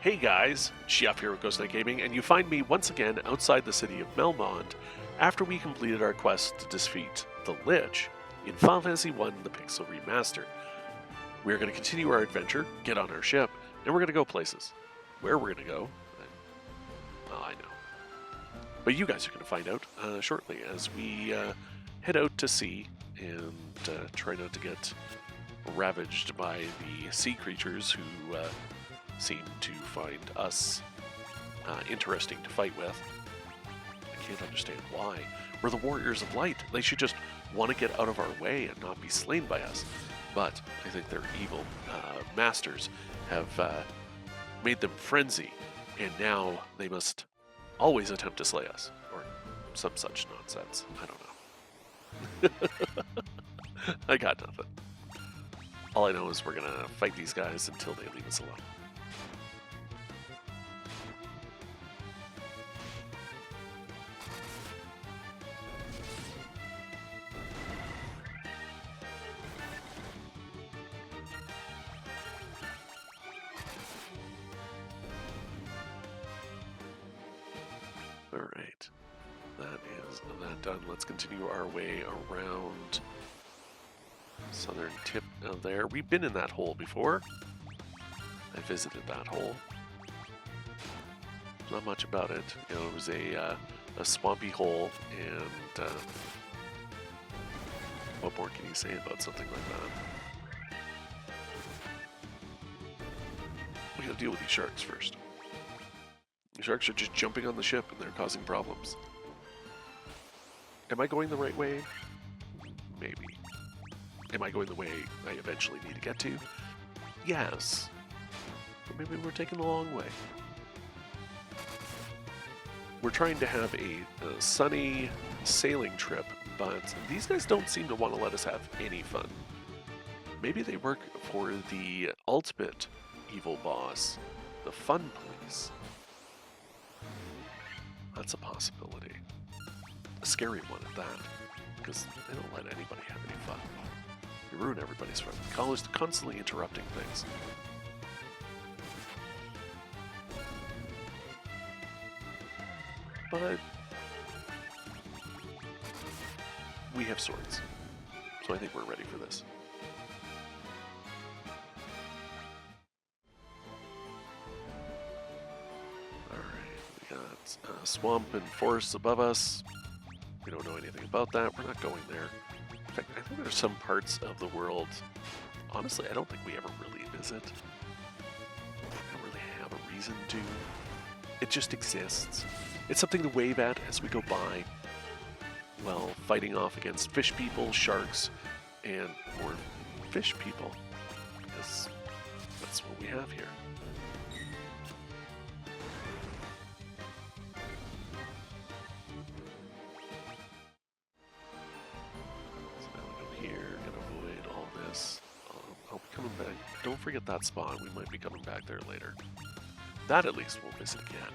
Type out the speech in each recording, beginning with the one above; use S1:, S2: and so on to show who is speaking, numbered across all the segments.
S1: Hey guys, Chef here with Ghost Knight Gaming, and you find me once again outside the city of Melmond after we completed our quest to defeat the Lich in Final Fantasy I: The Pixel Remaster. We're going to continue our adventure, get on our ship, and we're going to go places. Where we're going to go, well, I know. But you guys are going to find out shortly as we head out to sea and try not to get ravaged by the sea creatures who seem to find us interesting to fight with. I can't understand why. We're the warriors of light. They should just want to get out of our way and not be slain by us. But I think their evil masters have made them frenzy, and now they must always attempt to slay us, or some such nonsense. I don't know. I got nothing. All I know is we're gonna fight these guys until they leave us alone. Alright, that is that done. Let's continue our way around southern tip of there. We've been in that hole before. I visited that hole. Not much about it. You know, it was a swampy hole, and what more can you say about something like that? We gotta deal with these sharks first. The sharks are just jumping on the ship and they're causing problems. Am I going the right way? Maybe. Am I going the way I eventually need to get to? Yes. But maybe we're taking the long way. We're trying to have a sunny sailing trip, but these guys don't seem to want to let us have any fun. Maybe they work for the ultimate evil boss, the Fun Police. That's a possibility. A scary one at that, because they don't let anybody have any fun. They ruin everybody's fun. Callers constantly interrupting things. But we have swords, so I think we're ready for this. Swamp and forests above us. We don't know anything about that. We're not going there. In fact, I think there's some parts of the world, honestly, I don't think we ever really visit. We don't really have a reason to. It just exists. It's something to wave at as we go by, while fighting off against fish people, sharks, and more fish people, because that's what we have here. Don't forget that spawn. We might be coming back there later. That at least we'll visit again.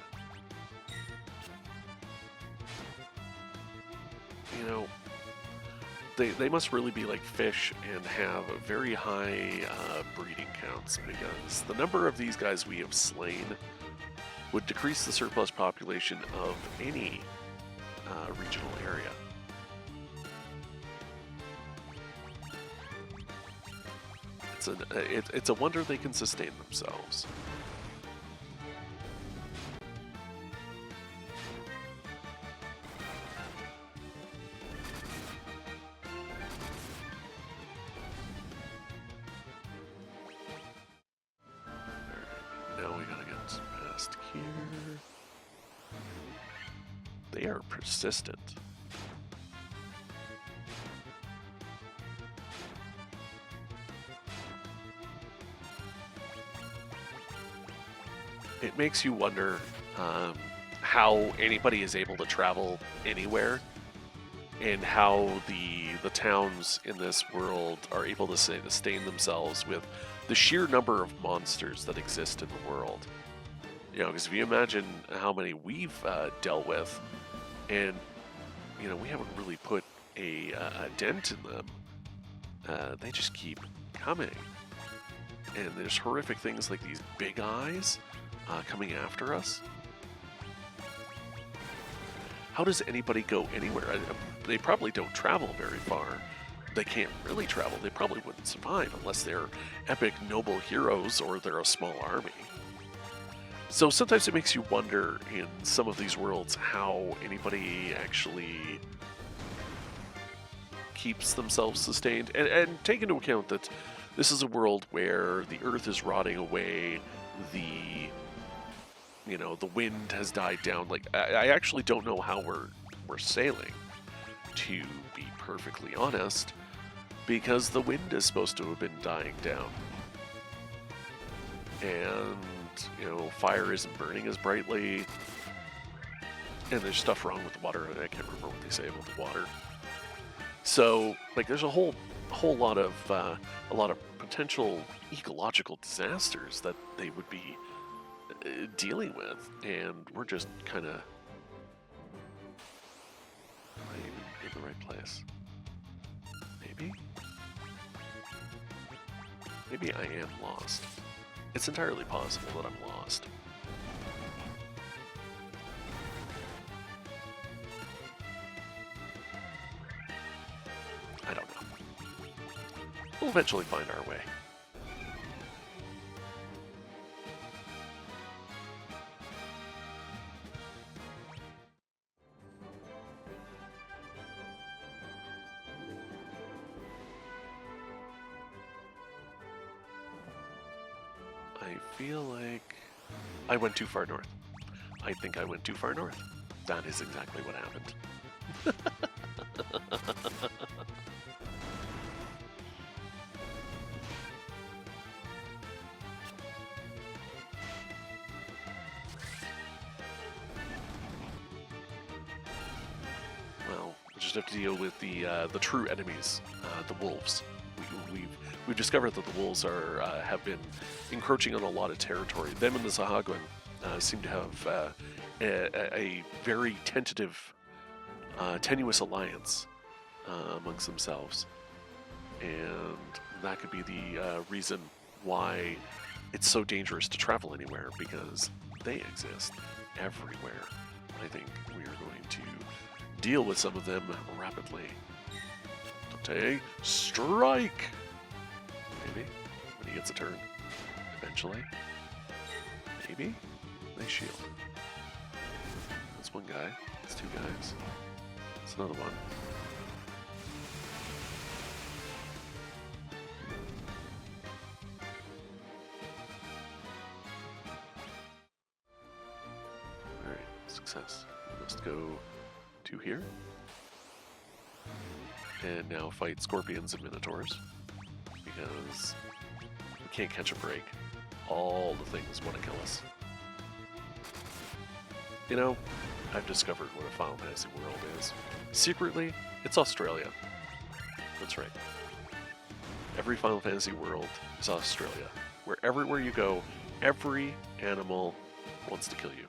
S1: You know, they must really be like fish and have very high breeding counts, because the number of these guys we have slain would decrease the surplus population of any regional area. It's a wonder they can sustain themselves. Alright, now we gotta get past here. They are persistent. It makes you wonder how anybody is able to travel anywhere, and how the towns in this world are able to sustain themselves with the sheer number of monsters that exist in the world. You know, because if you imagine how many we've dealt with, and you know, we haven't really put a dent in them. They just keep coming. And there's horrific things like these big eyes. coming after us. How does anybody go anywhere? They probably don't travel very far. They can't really travel. They probably wouldn't survive unless they're epic, noble heroes or they're a small army. So sometimes it makes you wonder in some of these worlds how anybody actually keeps themselves sustained. And take into account that this is a world where the earth is rotting away, the wind has died down. Like, I actually don't know how we're sailing, to be perfectly honest, because the wind is supposed to have been dying down. And, fire isn't burning as brightly. And there's stuff wrong with the water, and I can't remember what they say about the water. So, like, there's a whole lot of potential ecological disasters that they would be dealing with, and we're just kind of in the right place. Maybe I am lost. It's entirely possible that I'm lost. I don't know. We'll eventually find our way. I feel like I went too far north. I think I went too far north. That is exactly what happened. Well, we just have to deal with the true enemies, the wolves. We've discovered that the wolves have been encroaching on a lot of territory. Them and the Sahagwan seem to have a very tentative, tenuous alliance amongst themselves, and that could be the reason why it's so dangerous to travel anywhere, because they exist everywhere. I think we are going to deal with some of them rapidly. Dante, strike! Maybe when he gets a turn. Eventually. Maybe? Nice shield. That's one guy. That's two guys. That's another one. Alright, success. We must go to here. And now fight scorpions and minotaurs, because we can't catch a break. All the things want to kill us. I've discovered what a Final Fantasy world is. Secretly, it's Australia. That's right. Every Final Fantasy world is Australia, where everywhere you go, every animal wants to kill you.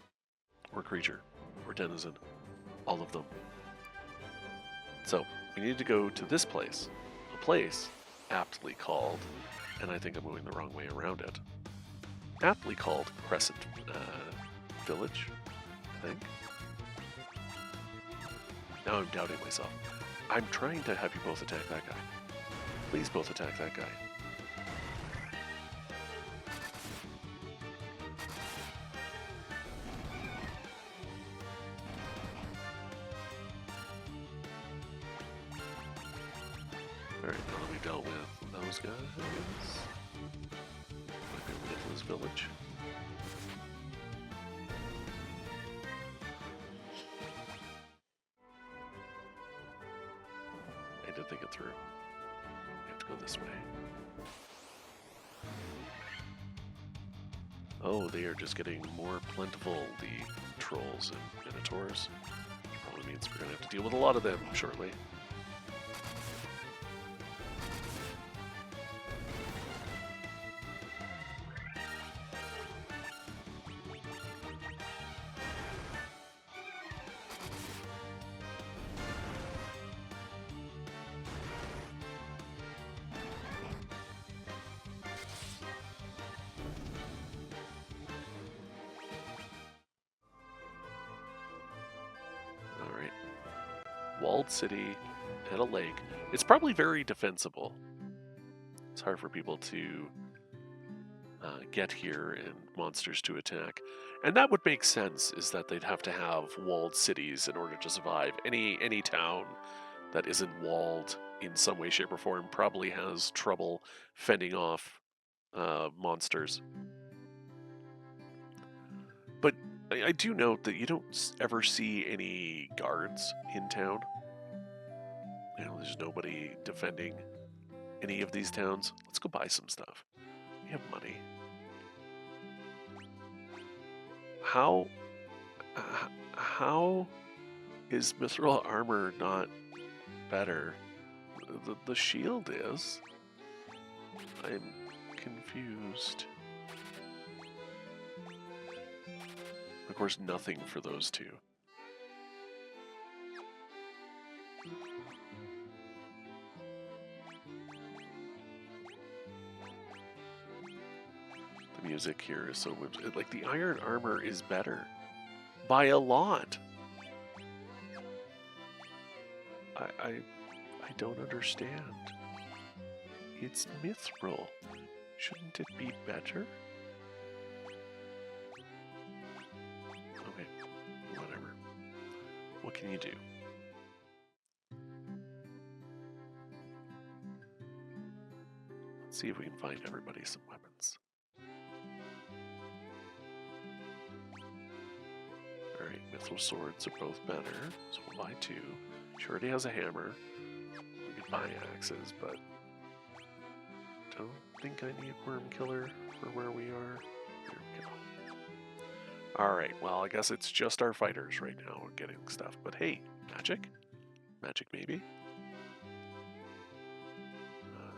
S1: Or creature, or denizen. All of them. So, we need to go to this place. A place aptly called, and I think I'm going the wrong way around it, aptly called Crescent Village, I think. Now I'm doubting myself. I'm trying to have you both attack that guy. Please both attack that guy. Alright, now that we've dealt with those guys, might be able to get to this village. I did think it through. We have to go this way. Oh, they are just getting more plentiful, the trolls and minotaurs. Which probably means we're going to have to deal with a lot of them shortly. walled city and a lake. It's probably very defensible. It's hard for people to get here and monsters to attack. And that would make sense, is that they'd have to have walled cities in order to survive. Any town that isn't walled in some way, shape, or form probably has trouble fending off monsters. But I do note that you don't ever see any guards in town. You know, there's nobody defending any of these towns. Let's go buy some stuff. We have money. How is mithril armor not better? The shield is. I'm confused. Of course, nothing for those two. The music here is so like the iron armor is better by a lot. I don't understand. It's mithril. Shouldn't it be better? Okay, whatever. What can you do? Let's see if we can find everybody some weapons. Alright, mithril swords are both better, so we'll buy 2. She already has a hammer. We could buy axes, but don't think I need worm killer for where we are. There we go. Alright, well, I guess it's just our fighters right now getting stuff. But hey, magic? Magic maybe?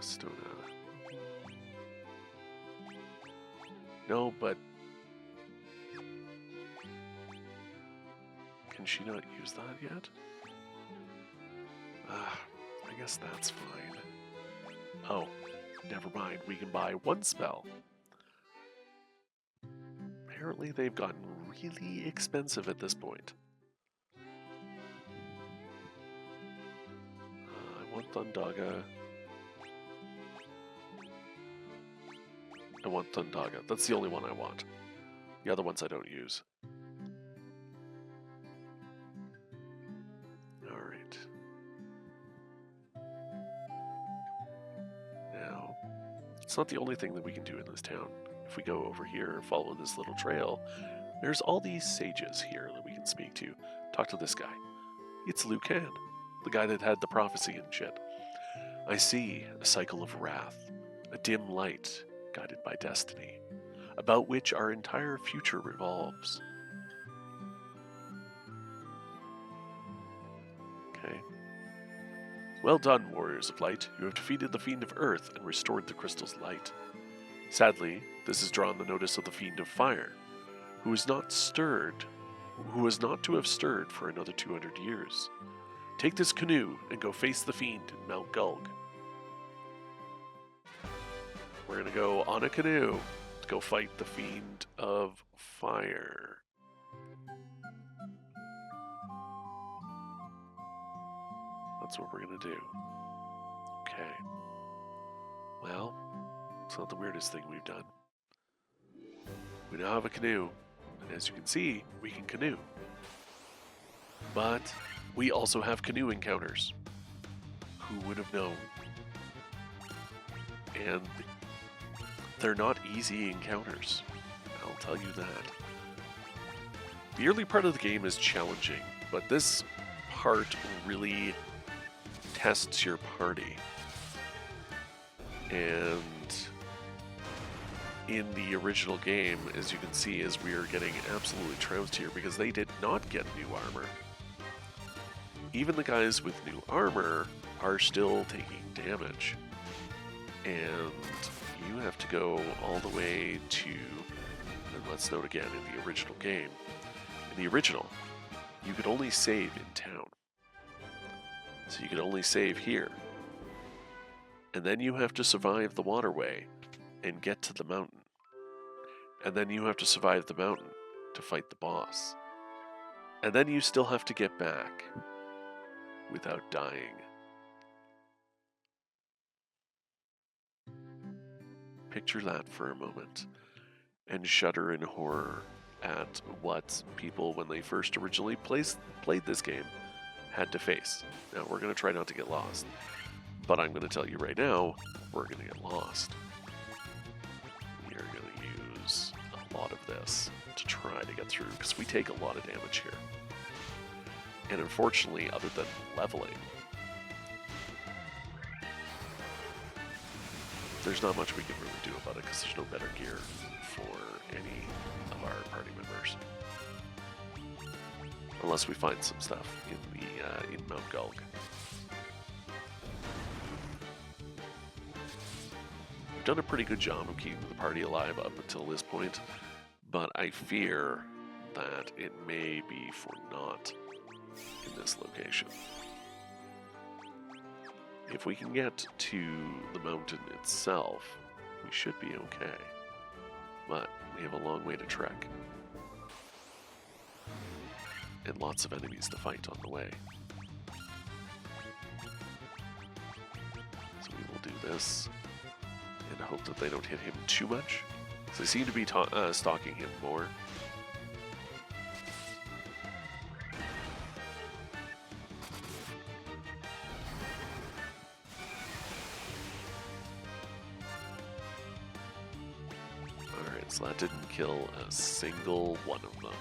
S1: Stona. No, but can she not use that yet? I guess that's fine. Oh, never mind. We can buy 1 spell. Apparently they've gotten really expensive at this point. I want Thundaga. I want Thundaga. That's the only one I want. The other ones I don't use. Alright. Now, it's not the only thing that we can do in this town. If we go over here and follow this little trail, there's all these sages here that we can speak to. Talk to this guy. It's Lucan, the guy that had the prophecy and shit. I see a cycle of wrath, a dim light guided by destiny, about which our entire future revolves. Okay. Well done, warriors of light. You have defeated the Fiend of Earth and restored the crystal's light. Sadly, this has drawn the notice of the Fiend of Fire, who is not to have stirred for another 200 years. Take this canoe and go face the Fiend in Mount Gulg. We're gonna go on a canoe to go fight the Fiend of Fire. That's what we're gonna do. Okay. Well, it's not the weirdest thing we've done. We now have a canoe, and as you can see, we can canoe. But we also have canoe encounters. Who would have known? And they're not easy encounters, I'll tell you that. The early part of the game is challenging, but this part really tests your party. And in the original game, as you can see, is we are getting absolutely trounced here because they did not get new armor. Even the guys with new armor are still taking damage. And you have to go all the way to, and let's note again, in the original game. In the original, you could only save in town. So you could only save here. And then you have to survive the waterway and get to the mountain. And then you have to survive the mountain to fight the boss. And then you still have to get back. without dying. Picture that for a moment, and shudder in horror at what people, when they first originally played this game, had to face. Now, we're going to try not to get lost, but I'm going to tell you right now, we're going to get lost. We are going to use a lot of this to try to get through, because we take a lot of damage here. And unfortunately, other than leveling, there's not much we can really do about it, because there's no better gear for any of our party members. Unless we find some stuff in Mount Gulg. We've done a pretty good job of keeping the party alive up until this point, but I fear that it may be for naught in this location. If we can get to the mountain itself, we should be okay. But we have a long way to trek. And lots of enemies to fight on the way. So we will do this and hope that they don't hit him too much. So they seem to be stalking him more. Alright, so that didn't kill a single one of them.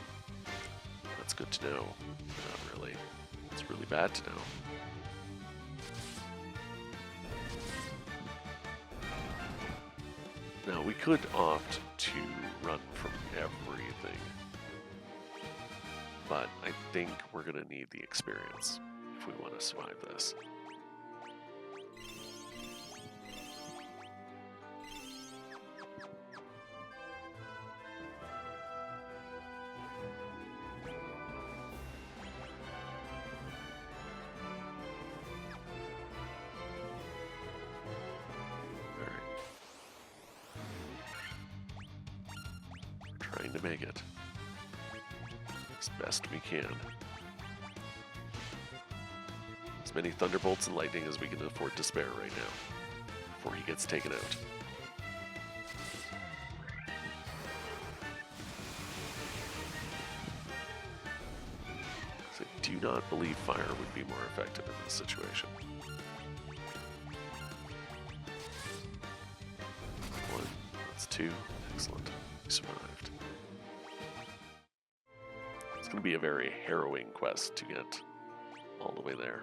S1: That's good to know. Not really. It's really bad to know. Now, we could opt to run from everything, but I think we're going to need the experience if we want to survive this. Trying to make it as best we can. As many thunderbolts and lightning as we can afford to spare right now before he gets taken out. I do not believe fire would be more effective in this situation. One, that's two, excellent, we survived. It's going to be a very harrowing quest to get all the way there.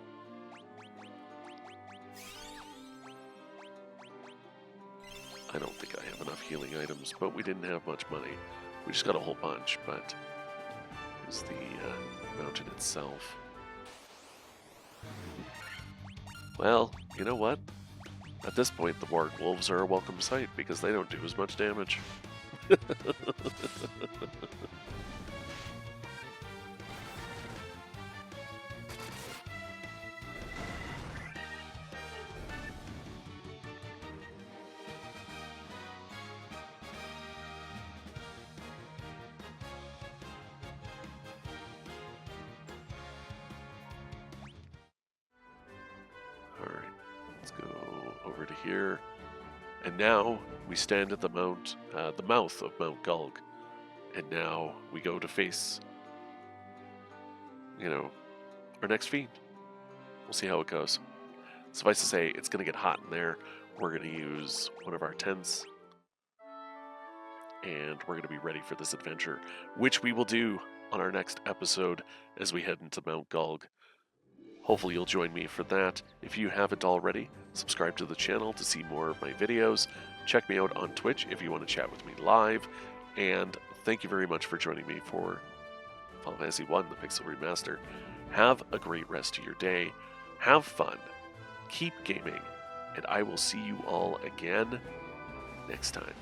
S1: I don't think I have enough healing items, but we didn't have much money. We just got a whole bunch, but here's the mountain itself. Well, you know what? At this point, the Warg Wolves are a welcome sight because they don't do as much damage. Alright, let's go over to here. And now we stand at the mouth of Mount Gulg. And now we go to face, our next fiend. We'll see how it goes. Suffice to say, it's going to get hot in there. We're going to use one of our tents. And we're going to be ready for this adventure, which we will do on our next episode as we head into Mount Gulg. Hopefully you'll join me for that. If you haven't already, subscribe to the channel to see more of my videos. Check me out on Twitch if you want to chat with me live. And thank you very much for joining me for Final Fantasy 1, the Pixel Remaster. Have a great rest of your day. Have fun. Keep gaming. And I will see you all again next time.